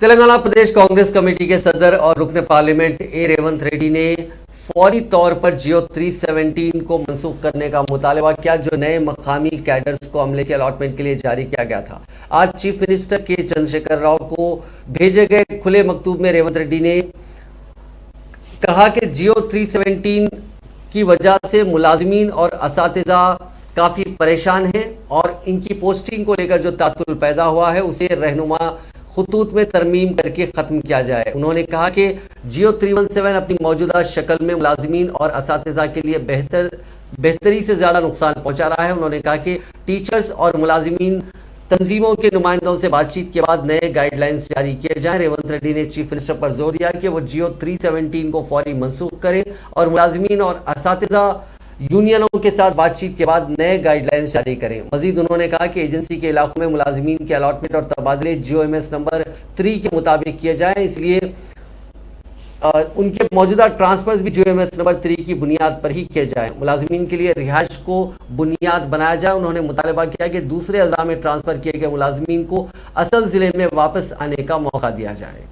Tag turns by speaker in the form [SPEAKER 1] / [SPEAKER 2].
[SPEAKER 1] Telangana Pradesh Congress committee کے صدر اور رکن پارلیمنٹ اے ریونت ریڈی نے فوری طور پر جیو 317 کو منسوخ کرنے کا مطالبہ کیا، جو نئے مقامی کیڈرز کو عملے کے الاٹمنٹ کے لیے جاری کیا گیا تھا۔ آج چیف منسٹر کے چندرشیکھر راؤ کو بھیجے گئے کھلے مکتوب میں ریونت ریڈی نے کہا کہ جیو 317 کی وجہ سے ملازمین اور اساتذہ کافی پریشان ہیں اور ان کی پوسٹنگ کو لے کر جو تعطل پیدا ہوا ہے اسے رہنما خطوط میں ترمیم کر کے ختم کیا جائے۔ انہوں نے کہا کہ جیو 317 اپنی موجودہ شکل میں ملازمین اور اساتذہ کے لیے بہتری سے زیادہ نقصان پہنچا رہا ہے۔ انہوں نے کہا کہ ٹیچرز اور ملازمین تنظیموں کے نمائندوں سے بات چیت کے بعد نئے گائیڈ لائنز جاری کیے جائیں۔ ریونت ریڈی نے چیف منسٹر پر زور دیا کہ وہ جیو 317 کو فوری منسوخ کریں اور ملازمین اور اساتذہ یونینوں کے ساتھ بات چیت کے بعد نئے گائیڈ لائنز جاری کریں۔ مزید انہوں نے کہا کہ ایجنسی کے علاقوں میں ملازمین کے الاٹمنٹ اور تبادلے جیو ایم ایس نمبر 3 کے مطابق کیے جائیں، اس لیے ان کے موجودہ ٹرانسفرز بھی جیو ایم ایس نمبر 3 کی بنیاد پر ہی کیے جائیں۔ ملازمین کے لیے رہائش کو بنیاد بنایا جائے۔ انہوں نے مطالبہ کیا کہ دوسرے اضلاع میں ٹرانسفر کیے گئے ملازمین کو اصل ضلع میں واپس آنے کا موقع دیا جائے۔